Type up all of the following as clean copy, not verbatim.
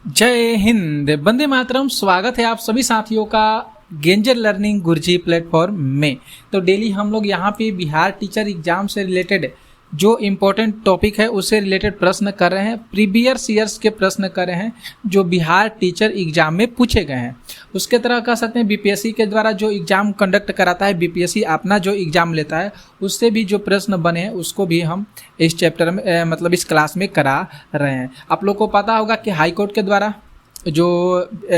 जय हिंद, वंदे मातरम। स्वागत है आप सभी साथियों का गेंजर लर्निंग गुरुजी प्लेटफॉर्म में। तो डेली हम लोग यहाँ पे बिहार टीचर एग्जाम से रिलेटेड जो इम्पोर्टेंट टॉपिक है उससे रिलेटेड प्रश्न कर रहे हैं। प्रीवियस ईयर्स के प्रश्न कर रहे हैं जो बिहार टीचर एग्जाम में पूछे गए हैं। उसके तरह कह सकते हैं बीपीएससी के द्वारा जो एग्जाम कंडक्ट कराता है, बीपीएससी अपना जो एग्जाम लेता है उससे भी जो प्रश्न बने हैं उसको भी हम इस चैप्टर में मतलब इस क्लास में करा रहे हैं। आप लोग को पता होगा कि हाई कोर्ट के द्वारा जो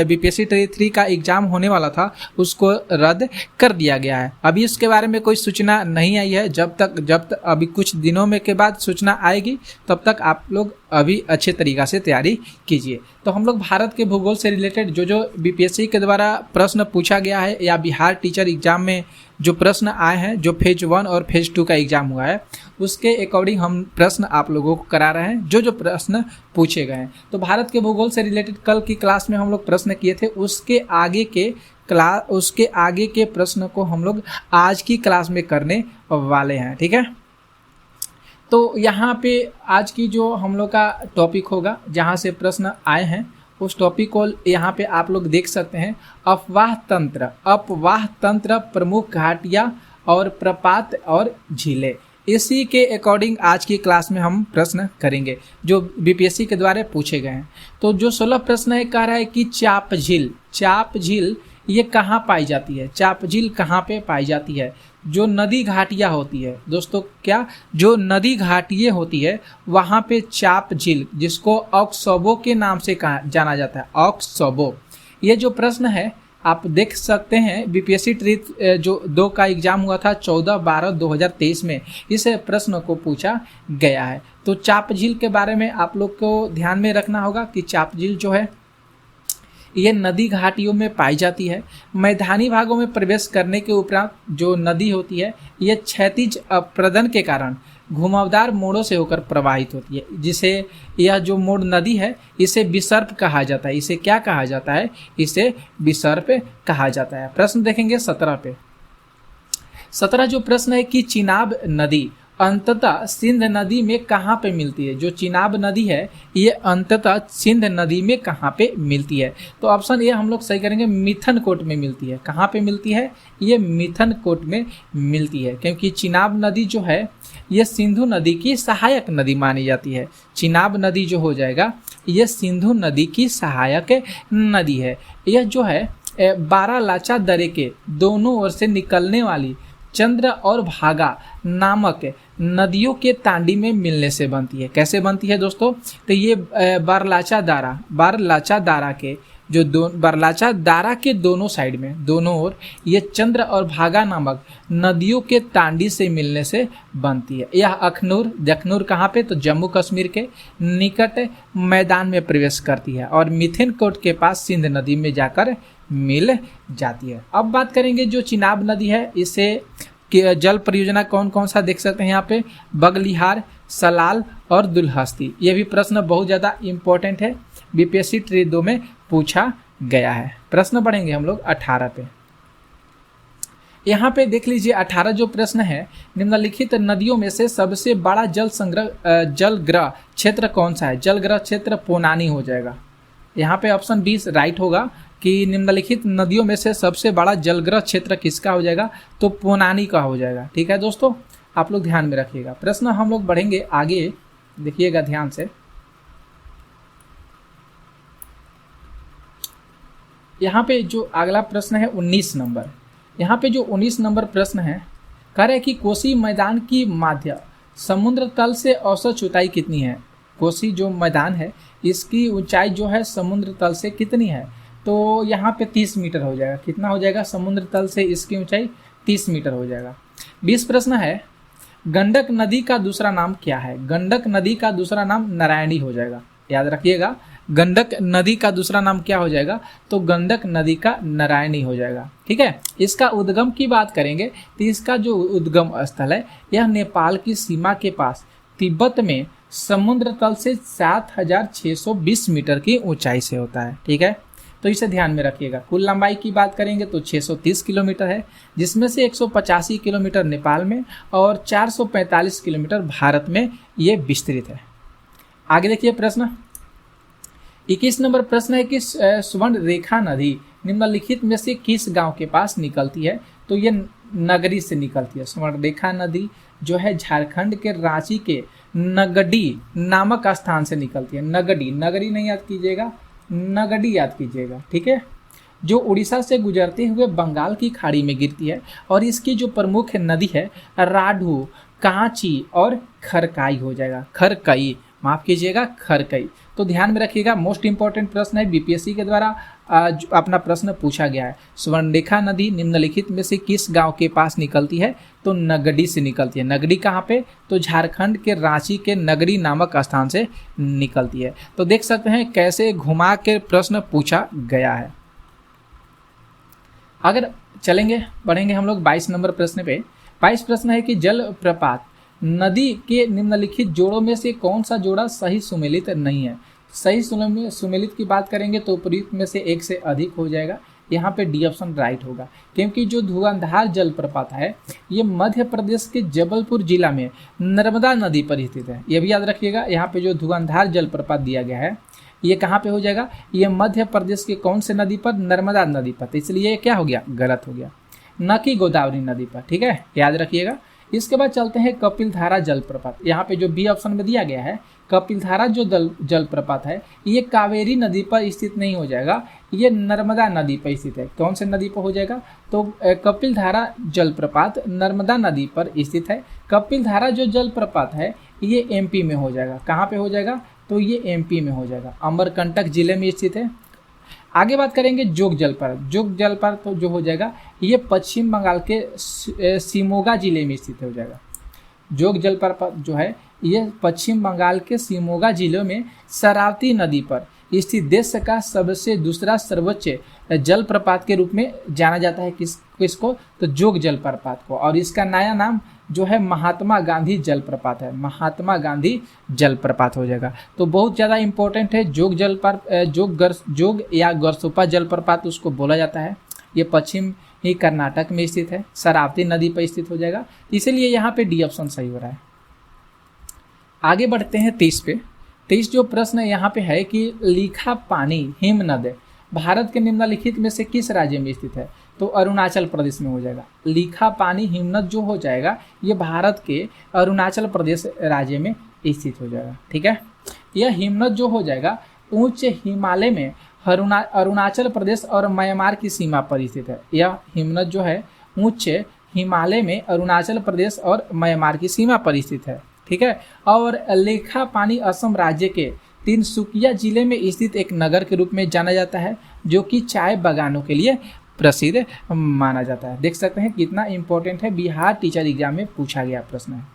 बीपीएससी 3 का एग्जाम होने वाला था उसको रद्द कर दिया गया है। अभी इसके बारे में कोई सूचना नहीं आई है। जब तक अभी कुछ दिनों में के बाद सूचना आएगी तब तक आप लोग अभी अच्छे तरीक़ा से तैयारी कीजिए। तो हम लोग भारत के भूगोल से रिलेटेड जो बीपीएससी के द्वारा प्रश्न पूछा गया है या बिहार टीचर एग्जाम में जो प्रश्न आए हैं, जो फेज 1 और फेज 2 का एग्जाम हुआ है उसके अकॉर्डिंग हम प्रश्न आप लोगों को करा रहे हैं जो प्रश्न पूछे गए हैं। तो भारत के भूगोल से रिलेटेड कल की क्लास में हम लोग प्रश्न किए थे, उसके आगे के प्रश्न को हम लोग आज की क्लास में करने वाले हैं। ठीक है, तो यहाँ पे आज की जो हम लोग का टॉपिक होगा जहाँ से प्रश्न आए हैं उस टॉपिक को यहाँ पे आप लोग देख सकते हैं। अफवाह तंत्र, प्रमुख घाटियाँ और प्रपात और झीलें, इसी के अकॉर्डिंग आज की क्लास में हम प्रश्न करेंगे जो बीपीएससी के द्वारा पूछे गए हैं। तो जो 16 प्रश्न है कह रहा है कि चाप झील ये कहाँ पाई जाती है, चाप झील कहाँ पे पाई जाती है। जो नदी घाटियाँ होती है दोस्तों, जो नदी घाटियाँ होती है वहाँ पे चाप झील, जिसको ऑक्सबो के नाम से जाना जाता है, ऑक्सबो। ये जो प्रश्न है आप देख सकते हैं बीपीएससी जो 2 का एग्जाम हुआ था 14/12/2023 में, इस प्रश्न को पूछा गया है। तो चाप झील के बारे में आप लोग को ध्यान में रखना होगा कि चाप झील जो है ये नदी घाटियों में पाई जाती है। मैदानी भागों में प्रवेश करने के उपरांत जो नदी होती है ये क्षैतिज अपरदन के कारण घुमावदार मोड़ों से होकर प्रवाहित होती है, जिसे यह जो मोड़ नदी है इसे विसर्प कहा जाता है। इसे क्या कहा जाता है? इसे विसर्प कहा जाता है। प्रश्न देखेंगे 17 पे। 17 जो प्रश्न है कि चिनाब नदी अंततः सिंध नदी में कहाँ पे मिलती है। जो चिनाब नदी है ये अंततः सिंध नदी में कहाँ पे मिलती है। तो ऑप्शन ए हम लोग सही करेंगे, मिथनकोट में मिलती है। कहाँ पे मिलती है? ये मिथनकोट में मिलती है, क्योंकि चिनाब नदी जो है ये सिंधु नदी की सहायक नदी मानी जाती है। चिनाब नदी जो हो जाएगा ये सिंधु नदी की सहायक नदी है। यह जो है बारालाचा दरे के दोनों ओर से निकलने वाली चंद्र और भागा नामक नदियों के तांडी में मिलने से बनती है। कैसे बनती है दोस्तों? तो ये बारलाचा दारा के जो बारलाचा दारा के दोनों साइड में, दोनों ओर ये चंद्र और भागा नामक नदियों के तांडी से मिलने से बनती है। यह अखनूर कहाँ पे? तो जम्मू कश्मीर के निकट मैदान में प्रवेश करती है और मिथिनकोट के पास सिंध नदी में जाकर मिल जाती है। अब बात करेंगे जो चिनाब नदी है, इसे जल परियोजना कौन कौन सा देख सकते हैं यहाँ पे, बगलिहार, सलाल और दुल्हस्ती। ये भी प्रश्न बहुत ज़्यादा इम्पोर्टेंट है, बीपीएससी 2 में पूछा गया है। प्रश्न बढ़ेंगे हम लोग 18 पे। यहाँ पे देख लीजिए 18 जो प्रश्न है, निम्नलिखित नदियों में से सबसे बड़ा जलग्रह क्षेत्र कौन सा है। जलग्रह क्षेत्र पोनानी हो जाएगा। यहाँ पे ऑप्शन 20 राइट होगा कि निम्नलिखित नदियों में से सबसे बड़ा जलग्रह क्षेत्र किसका हो जाएगा, तो पोनानी का हो जाएगा। ठीक है दोस्तों, आप लोग ध्यान में रखिएगा। प्रश्न हम लोग बढ़ेंगे आगे, देखिएगा ध्यान से। यहाँ पे जो अगला प्रश्न है 19 नंबर। यहाँ पे जो 19 नंबर प्रश्न है कह रहे हैं कि कोसी मैदान की माध्य समुद्र तल से औसत ऊंचाई कितनी है। कोसी जो मैदान है इसकी ऊंचाई जो है समुद्र तल से कितनी है, तो यहाँ पे 30 मीटर हो जाएगा। कितना हो जाएगा? समुद्र तल से इसकी ऊंचाई 30 मीटर हो जाएगा। 20 प्रश्न है, गंडक नदी का दूसरा नाम क्या है। गंडक नदी का दूसरा नाम नारायणी हो जाएगा। याद रखिएगा, गंडक नदी का दूसरा नाम क्या हो जाएगा, तो गंडक नदी का नारायणी हो जाएगा। ठीक है, इसका उद्गम की बात करेंगे तो इसका जो उद्गम स्थल है यह नेपाल की सीमा के पास तिब्बत में समुद्र तल से 7620 मीटर की ऊंचाई से होता है। ठीक है, तो इसे ध्यान में रखिएगा। कुल लंबाई की बात करेंगे तो 630 किलोमीटर है, जिसमें से 185 किलोमीटर नेपाल में और 445 किलोमीटर भारत में ये विस्तृत है। आगे देखिए प्रश्न, 21 नंबर प्रश्न है कि स्वर्ण रेखा नदी निम्नलिखित में से किस गांव के पास निकलती है? तो ये नगरी से निकलती है। स्वर्ण रेखा नदी जो है झारखंड के रांची के नगडी नामक स्थान से निकलती है। नगडी, नगरी नहीं याद कीजिएगा, नगडी याद कीजिएगा, ठीक है, जो उड़ीसा से गुजरते हुए बंगाल की खाड़ी में गिरती है। और इसकी जो प्रमुख नदी है राढ़ू, कांची और खरकाई हो जाएगा। खरकई, माफ कीजिएगा, खरकई। तो ध्यान में रखिएगा, मोस्ट इंपॉर्टेंट प्रश्न है, बीपीएससी के द्वारा अपना प्रश्न पूछा गया है। स्वर्णरेखा नदी निम्नलिखित में से किस गांव के पास निकलती है? तो नगडी से निकलती है। नगडी कहाँ पे? तो झारखंड के रांची के नगरी नामक स्थान से निकलती है। तो देख सकते हैं कैसे घुमा के प्रश्न पूछा गया है। अगर चलेंगे, बढ़ेंगे हम लोग 22 नंबर प्रश्न पे। 22 प्रश्न है कि जल प्रपात नदी के निम्नलिखित जोड़ों में से कौन सा जोड़ा सही सुमेलित नहीं है? सही सुमेलित की बात करेंगे तो उपयुक्त में से एक से अधिक हो जाएगा। यहाँ पे डी ऑप्शन राइट होगा, क्योंकि जो धुआंधार जलप्रपात है ये मध्य प्रदेश के जबलपुर जिला में नर्मदा नदी पर स्थित है। ये भी याद रखिएगा, यहाँ पे जो धुआंधार जलप्रपात दिया गया है ये कहाँ पे हो जाएगा? ये मध्य प्रदेश के कौन से नदी पर? नर्मदा नदी पर। तो इसलिए क्या हो गया? गलत हो गया, न कि गोदावरी नदी पर, ठीक है, याद रखिएगा। इसके बाद चलते हैं कपिलधारा जलप्रपात। यहाँ पे जो बी ऑप्शन में दिया गया है कपिलधारा जो जलप्रपात है ये कावेरी नदी पर स्थित नहीं हो जाएगा, ये नर्मदा नदी पर स्थित है। कौन से नदी पर हो जाएगा? तो कपिलधारा जलप्रपात नर्मदा नदी पर स्थित है। कपिलधारा जो जलप्रपात है ये एमपी में हो जाएगा। कहाँ पे हो जाएगा? तो ये एमपी में हो जाएगा, अमरकंटक जिले में स्थित है। आगे बात करेंगे जोग जलप्रपात। जोग जलप्रपात तो जो हो जाएगा ये पश्चिम बंगाल के शिमोगा जिले में स्थित हो जाएगा। जोग जलप्रपात जो है ये पश्चिम बंगाल के शिमोगा जिले में शरावती नदी पर स्थित देश का सबसे दूसरा सर्वोच्च जलप्रपात के रूप में जाना जाता है। किसको? तो जोग जलप्रपात को। और इसका नया नाम जो है महात्मा गांधी जलप्रपात है। महात्मा गांधी जलप्रपात हो जाएगा। तो बहुत ज़्यादा इंपॉर्टेंट है जोग जलप्रपात, जोग या गरसोपा जलप्रपात उसको बोला जाता है। ये पश्चिम ही कर्नाटक में स्थित है, शरावती नदी पर स्थित हो जाएगा, इसलिए यहाँ पे डी ऑप्शन सही हो रहा है। आगे बढ़ते हैं 23 पे। 23 जो प्रश्न यहाँ पे है कि लिखा पानी हिमनद भारत के निम्नलिखित में से किस राज्य में स्थित है? तो अरुणाचल प्रदेश में हो जाएगा। लिखा पानी हिमनद जो हो जाएगा ये भारत के अरुणाचल प्रदेश राज्य में स्थित हो जाएगा, ठीक है। यह हिमनद जो हो जाएगा उच्च हिमालय में अरुणाचल प्रदेश और म्यांमार की सीमा पर स्थित है। यह हिमनद जो है उच्च हिमालय में अरुणाचल प्रदेश और म्यांमार की सीमा पर स्थित है, ठीक है। और लेखा पानी असम राज्य के तिनसुकिया जिले में स्थित एक नगर के रूप में जाना जाता है, जो कि चाय बागानों के लिए प्रसिद्ध माना जाता है। देख सकते हैं कितना इंपॉर्टेंट है, बिहार टीचर एग्जाम में पूछा गया प्रश्न है।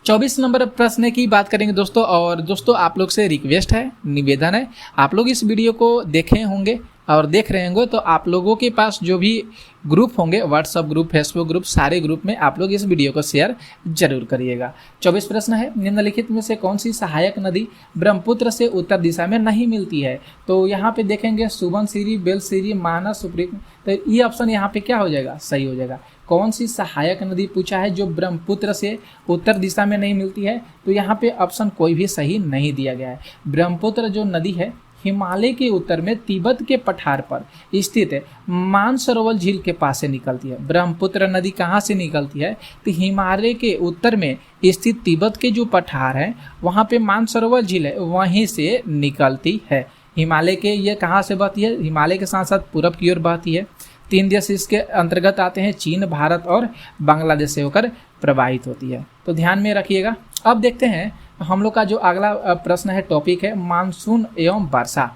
24 नंबर प्रश्न की बात करेंगे दोस्तों। और दोस्तों आप लोग से रिक्वेस्ट है, निवेदन है, आप लोग इस वीडियो को देखे होंगे और देख रहे होंगे तो आप लोगों के पास जो भी ग्रुप होंगे, व्हाट्सएप ग्रुप, फेसबुक ग्रुप, सारे ग्रुप में आप लोग इस वीडियो को शेयर जरूर करिएगा। 24 प्रश्न है, निम्नलिखित में से कौन सी सहायक नदी ब्रह्मपुत्र से उत्तर दिशा में नहीं मिलती है? तो यहाँ पे देखेंगे सुबनसिरी, बेलसिरी, मानस, सुप्रीम। तो ये ऑप्शन यहाँ पे क्या हो जाएगा? सही हो जाएगा। कौन सी सहायक नदी पूछा है जो ब्रह्मपुत्र से उत्तर दिशा में नहीं मिलती है? तो यहाँ पे ऑप्शन कोई भी सही नहीं दिया गया है। ब्रह्मपुत्र जो नदी है हिमालय के उत्तर में तिब्बत के पठार पर स्थित मानसरोवर झील के पास से निकलती है। ब्रह्मपुत्र नदी कहाँ से निकलती है? तो हिमालय के उत्तर में स्थित तिब्बत के जो पठार हैं वहाँ पे मानसरोवर झील है, वहीं से निकलती है। हिमालय के ये कहाँ से बहती है? हिमालय के साथ साथ पूरब की ओर बहती है। 3 देश इसके अंतर्गत आते हैं, चीन, भारत और बांग्लादेश से होकर प्रवाहित होती है। तो ध्यान में रखिएगा। अब देखते हैं हम लोग का जो अगला प्रश्न है, टॉपिक है मानसून एवं वर्षा।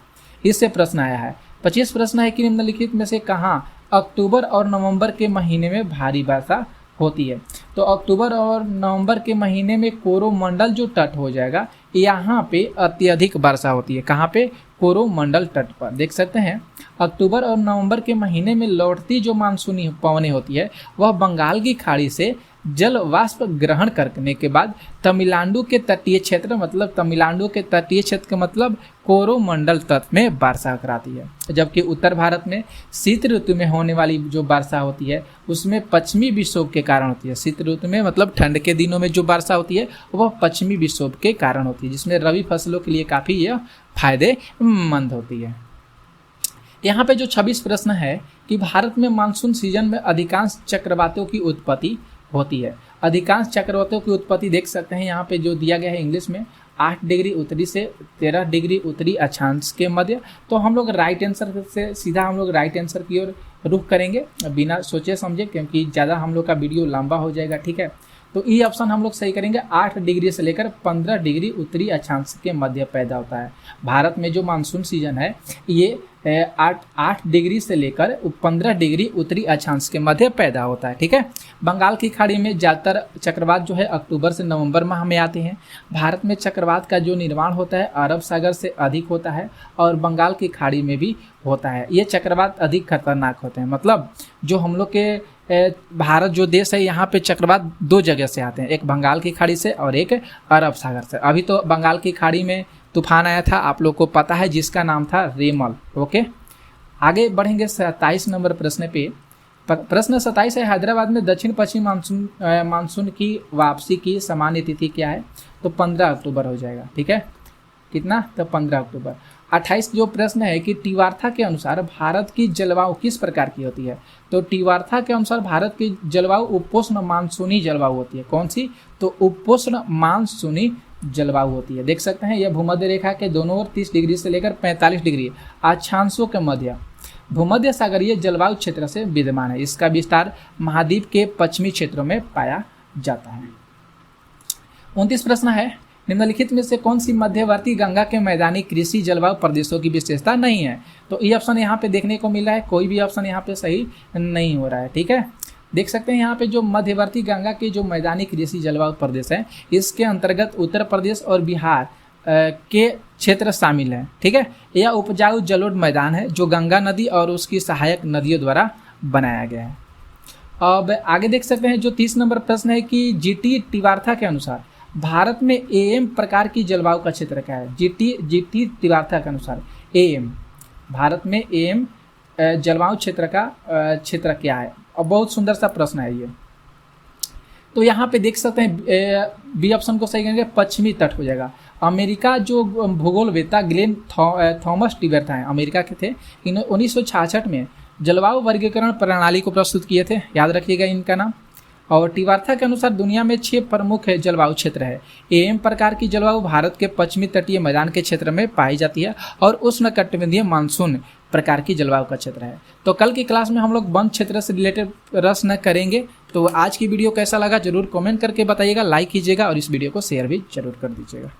इससे प्रश्न आया है। 25 प्रश्न है कि निम्नलिखित में से कहाँ अक्टूबर और नवंबर के महीने में भारी वर्षा होती है? तो अक्टूबर और नवंबर के महीने में कोरोमंडल जो तट हो जाएगा यहाँ पे अत्यधिक वर्षा होती है। कहाँ पे? कोरोमंडल तट पर। देख सकते हैं अक्टूबर और नवंबर के महीने में लौटती जो मानसूनी पवनें होती है वह बंगाल की खाड़ी से जल वाष्प ग्रहण करने के बाद तमिलनाडु के तटीय क्षेत्र, मतलब तमिलनाडु के तटीय क्षेत्र का मतलब कोरोमंडल तट में वर्षा कराती है। जबकि उत्तर भारत में शीत ऋतु में होने वाली जो वर्षा होती है उसमें पश्चिमी विक्षोभ के कारण होती है। शीत ऋतु में मतलब ठंड के दिनों में जो वर्षा होती है वह पश्चिमी विक्षोभ के कारण होती है, जिसमें रबी फसलों के लिए काफ़ी यह फायदेमंद होती है। यहाँ पे जो 26 प्रश्न है कि भारत में मानसून सीजन में अधिकांश चक्रवातों की उत्पत्ति होती है। अधिकांश चक्रवातों की उत्पत्ति देख सकते हैं यहाँ पे जो दिया गया है इंग्लिश में 8 डिग्री उत्तरी से 13 डिग्री उत्तरी अक्षांश के मध्य। तो हम लोग राइट आंसर से सीधा हम लोग राइट आंसर की ओर रुख करेंगे बिना सोचे समझे, क्योंकि ज़्यादा हम लोग का वीडियो लंबा हो जाएगा। ठीक है, तो ये ऑप्शन हम लोग सही करेंगे। 8 डिग्री से लेकर 15 डिग्री उत्तरी अक्षांश के मध्य पैदा होता है। भारत में जो मानसून सीजन है ये 8 डिग्री से लेकर 15 डिग्री उत्तरी अक्षांश के मध्य पैदा होता है। ठीक है, बंगाल की खाड़ी में ज़्यादातर चक्रवात जो है अक्टूबर से नवंबर माह में आते हैं। भारत में चक्रवात का जो निर्माण होता है अरब सागर से अधिक होता है और बंगाल की खाड़ी में भी होता है। ये चक्रवात अधिक खतरनाक होते हैं, मतलब जो हम लोग के भारत जो देश है यहाँ पे चक्रवात 2 जगह से आते हैं, एक बंगाल की खाड़ी से और एक अरब सागर से। अभी तो बंगाल की खाड़ी में तूफान आया था, आप लोग को पता है, जिसका नाम था रेमल। ओके, आगे बढ़ेंगे 27 नंबर प्रश्न पे। प्रश्न 27 है, हैदराबाद में दक्षिण पश्चिम मानसून की वापसी की सामान्य तिथि क्या है? तो 15 अक्टूबर हो जाएगा। ठीक है, कितना? तो 15 अक्टूबर। 28 जो प्रश्न है कि टिवार्था के अनुसार भारत की जलवायु किस प्रकार की होती है? तो टिवार्था के अनुसार भारत की जलवायु उपोष्ण मानसूनी जलवायु होती है। कौन सी? तो उपोष्ण मानसूनी जलवायु होती है। देख सकते हैं यह भूमध्य रेखा के दोनों ओर 30 डिग्री से लेकर 45 डिग्री अक्षांशों के मध्य भूमध्य सागरीय जलवायु क्षेत्र से विद्यमान है। इसका विस्तार महाद्वीप के पश्चिमी क्षेत्रों में पाया जाता है। 29 प्रश्न है, निम्नलिखित में से कौन सी मध्यवर्ती गंगा के मैदानी कृषि जलवायु प्रदेशों की विशेषता नहीं है? तो ये ऑप्शन यहाँ पे देखने को मिल रहा है, कोई भी ऑप्शन यहाँ पे सही नहीं हो रहा है। ठीक है, देख सकते हैं यहाँ पे जो मध्यवर्ती गंगा के जो मैदानी कृषि जलवायु प्रदेश है इसके अंतर्गत उत्तर प्रदेश और बिहार के क्षेत्र शामिल हैं। ठीक है, यह उपजाऊ जलोढ़ मैदान है जो गंगा नदी और उसकी सहायक नदियों द्वारा बनाया गया है। अब आगे देख सकते हैं जो 30 नंबर प्रश्न है कि जीटी टिवार्था के अनुसार भारत में एएम प्रकार की जलवायु का क्षेत्र क्या है? जीटी टिवार्था के अनुसार एएम भारत में एएम जलवायु क्षेत्र का क्षेत्र क्या है? और बहुत सुंदर सा प्रश्न है ये। तो यहाँ पे देख सकते हैं बी ऑप्शन को सही करेंगे, पश्चिमी तट हो जाएगा। अमेरिका जो भूगोलवेत्ता ग्लेन थॉमस टिवार्था हैं, अमेरिका के थे, इन्होंने 1966 में जलवायु वर्गीकरण प्रणाली को प्रस्तुत किए थे, याद रखिएगा इनका नाम। और टिवार्था के अनुसार दुनिया में 6 प्रमुख जलवायु क्षेत्र है। एएम प्रकार की जलवायु भारत के पश्चिमी तटीय मैदान के क्षेत्र में पाई जाती है और उष्णकटिबंधीय मानसून प्रकार की जलवायु का क्षेत्र है। तो कल की क्लास में हम लोग वन क्षेत्र से रिलेटेड प्रश्न करेंगे। तो आज की वीडियो कैसा लगा जरूर कमेंट करके बताइएगा, लाइक कीजिएगा और इस वीडियो को शेयर भी जरूर कर दीजिएगा।